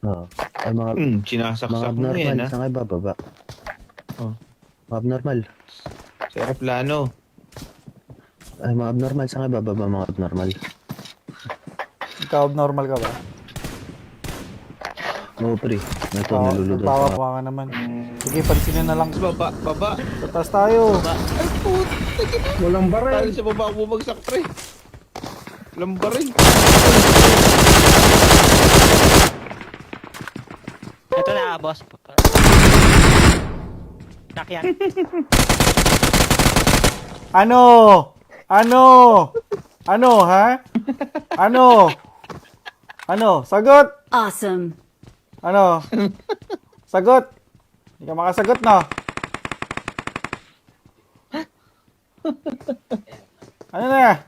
Oo. Ay, mga Sinasaksak mo abnormal, yan, ha? saan kayo bababa? Oh. Mga abnormal. Sa aeroplano. Ay, mga abnormal, saan kayo bababa, mga abnormal? Ikaw, abnormal ka ba? Oo, pre. Ito, naluludod Nagtawa pa. ka naman. Sige, pansinin na lang. Baba, baba. Tatas tayo. Ay, puta. Walang Tayo baril. sa baba ako bumagsak, pre. Walang baril. Ito na, boss. Nakyan. Ano? Ano? Ano, ha? Ano? Ano? Sagot! Awesome. Ano? Sagot! Hindi ka makasagot, no? Ano na?